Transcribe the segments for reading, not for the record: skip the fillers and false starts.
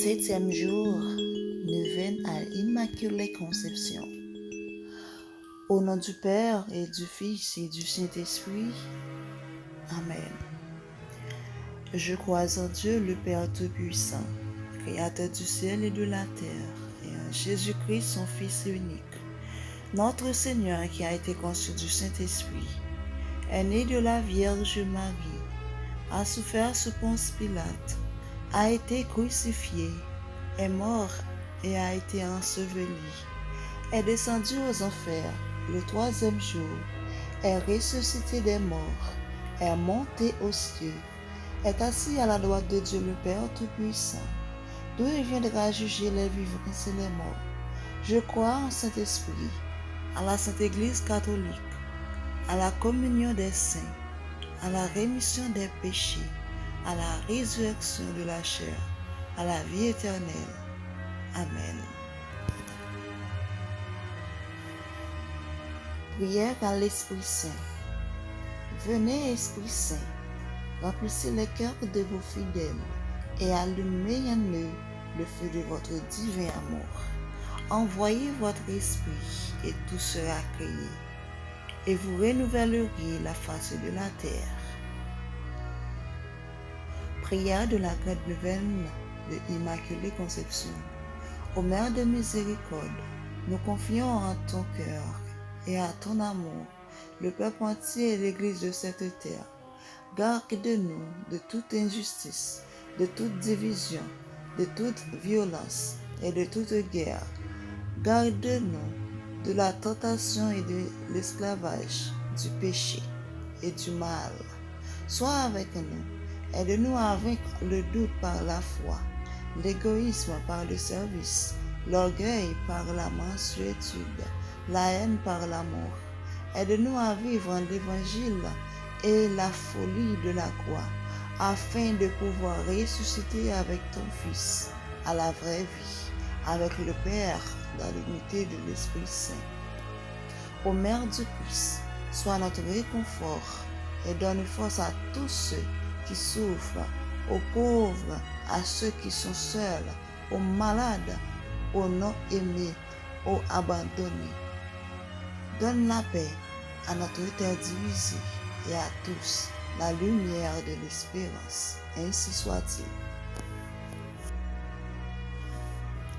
Septième jour, neuvaine à l'Immaculée Conception. Au nom du Père et du Fils et du Saint-Esprit. Amen. Je crois en Dieu, le Père Tout-Puissant, Créateur du ciel et de la terre, et en Jésus-Christ, son Fils unique, notre Seigneur qui a été conçu du Saint-Esprit, est né de la Vierge Marie, a souffert sous Ponce Pilate, a été crucifié, est mort et a été enseveli, est descendu aux enfers le troisième jour, est ressuscité des morts, est monté aux cieux, est assis à la droite de Dieu le Père Tout-Puissant, d'où il viendra juger les vivants et les morts. Je crois en Saint-Esprit, à la Sainte Église catholique, à la communion des saints, à la rémission des péchés, à la résurrection de la chair, à la vie éternelle. Amen. Prière à l'Esprit Saint. Venez, Esprit Saint, remplissez les cœurs de vos fidèles et allumez en eux le feu de votre divin amour. Envoyez votre esprit et tout sera créé, et vous renouvellerez la face de la terre. Prière de la grande neuvaine de l'Immaculée Conception. Ô Mère de miséricorde, nous confions en ton cœur et à ton amour le peuple entier et l'Église de cette terre. Garde-nous de toute injustice, de toute division, de toute violence et de toute guerre. Garde-nous de la tentation et de l'esclavage, du péché et du mal. Sois avec nous. Aide-nous à vaincre le doute par la foi, l'égoïsme par le service, l'orgueil par la mansuétude, la haine par l'amour. Aide-nous à vivre en l'Évangile et la folie de la croix, afin de pouvoir ressusciter avec ton Fils à la vraie vie, avec le Père dans l'unité de l'Esprit Saint. Ô Mère du Christ, sois notre réconfort et donne force à tous ceux qui souffrent, aux pauvres, à ceux qui sont seuls, aux malades, aux non-aimés, aux abandonnés. Donne la paix à notre terre divisée et à tous la lumière de l'espérance. Ainsi soit-il.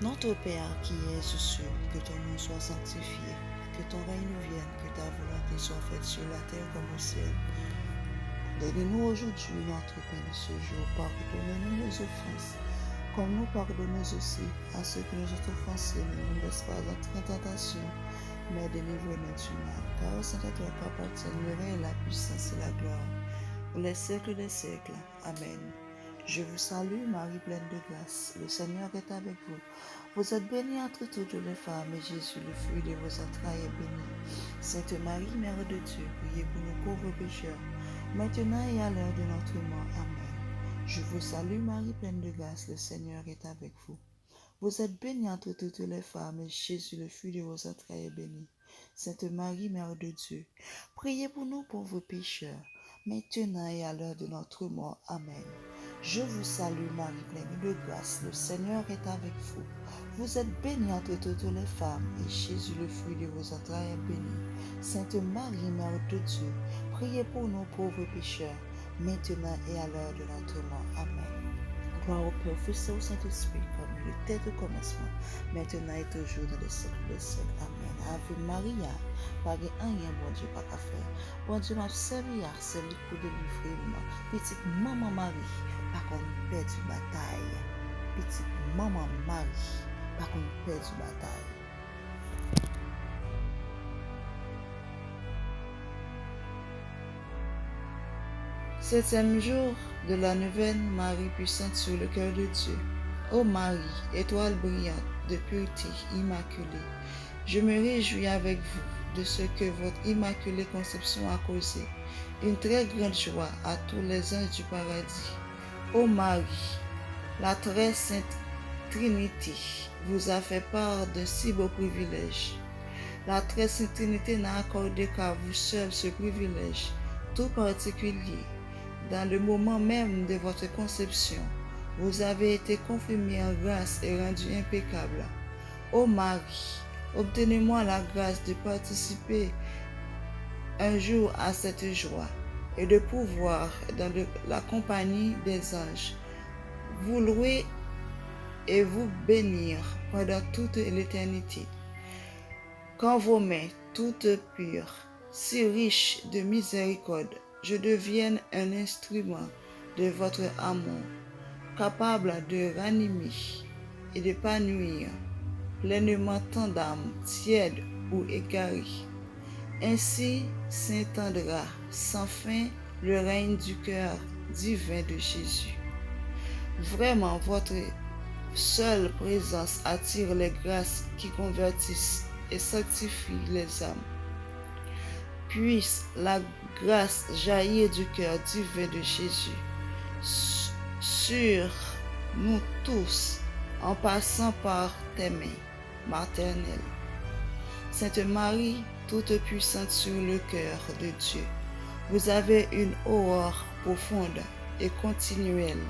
Notre Père qui es aux cieux, que ton nom soit sanctifié, que ton règne vienne, que ta volonté soit faite sur la terre comme au ciel. Donne-nous aujourd'hui notre pain de ce jour. Pardonne-nous nos offenses, comme nous pardonnons aussi à ceux qui nous ont offensés. Ne nous laisse pas entrer en tentation, mais délivre-nous du mal. Car au Saint à toi qu'appartiennent le règne, la puissance et la gloire, pour les siècles des siècles. Amen. Je vous salue, Marie pleine de grâce. Le Seigneur est avec vous. Vous êtes bénie entre toutes les femmes, et Jésus, le fruit de vos entrailles, est béni. Sainte Marie, Mère de Dieu, priez pour nous pauvres pécheurs, maintenant et à l'heure de notre mort. Amen. Je vous salue, Marie pleine de grâce. Le Seigneur est avec vous. Vous êtes bénie entre toutes les femmes, et Jésus, le fruit de vos entrailles, est béni. Sainte Marie, Mère de Dieu, priez pour nous pauvres pécheurs, maintenant et à l'heure de notre mort. Amen. Je vous salue, Marie pleine de grâce. Le Seigneur est avec vous. Vous êtes bénie entre toutes les femmes, et Jésus, le fruit de vos entrailles, est béni. Sainte Marie, Mère de Dieu, priez pour nous pauvres pécheurs, maintenant et à l'heure de notre mort. Amen. Gloire au Père, au Fils et au Saint-Esprit, comme il était au commencement, maintenant et toujours dans les siècles des siècles. Amen. Ave Maria, pas de rien, bon Dieu, pas qu'à faire. Bon Dieu m'a servi à celui pour délivrer moi. Petite maman Marie, pas qu'on perd du bataille. Petite maman Marie, pas qu'on perd du bataille. Septième jour de la neuvaine, Marie puissante sur le cœur de Dieu. Ô Marie, étoile brillante de pureté immaculée, je me réjouis avec vous de ce que votre immaculée conception a causé une très grande joie à tous les anges du paradis. Ô Marie, la très sainte Trinité vous a fait part d'un si beau privilège. La très sainte Trinité n'a accordé qu'à vous seul ce privilège tout particulier, dans le moment même de votre conception, vous avez été confirmé en grâce et rendu impeccable. Ô Marie, obtenez-moi la grâce de participer un jour à cette joie et de pouvoir, dans la compagnie des anges, vous louer et vous bénir pendant toute l'éternité. Quand vos mains, toutes pures, si riches de miséricorde, je devienne un instrument de votre amour, capable de ranimer et d'épanouir pleinement tant d'âmes tièdes ou égarées. Ainsi s'étendra sans fin le règne du cœur divin de Jésus. Vraiment, votre seule présence attire les grâces qui convertissent et sanctifient les âmes. Puisse la grâce jaillir du cœur divin de Jésus sur nous tous en passant par tes mains maternelles. Sainte Marie, toute puissante sur le cœur de Dieu, vous avez une horreur profonde et continuelle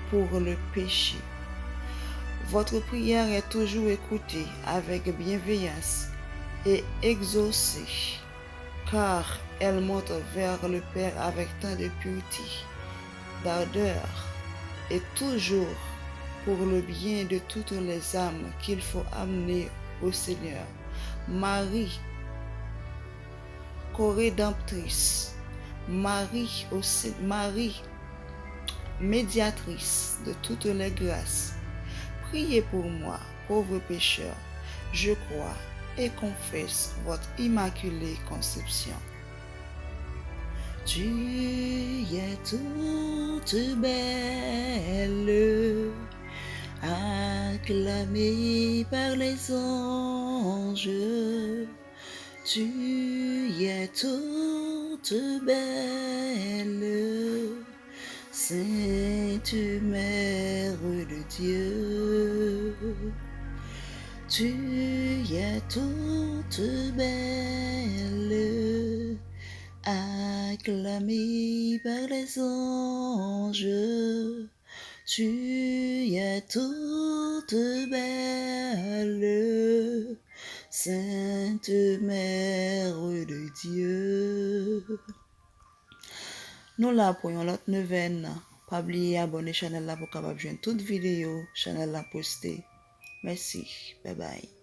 pour le péché. Votre prière est toujours écoutée avec bienveillance et exaucée, car elle monte vers le Père avec tant de pureté, d'ardeur, et toujours pour le bien de toutes les âmes qu'il faut amener au Seigneur. Marie, co-rédemptrice, Marie, médiatrice de toutes les grâces, priez pour moi, pauvre pécheur. Je crois et confesse votre immaculée conception. Tu es toute belle, acclamée par les anges. Tu es toute belle, Sainte Mère de Dieu. Tu es toute belle, acclamée par les anges. Tu es toute belle, Sainte Mère de Dieu. Nous la pour l'autre neuvaine. Pas oublier abonner à la chaîne pour capable joindre toute vidéo, chaîne la poster. Merci. Bye bye.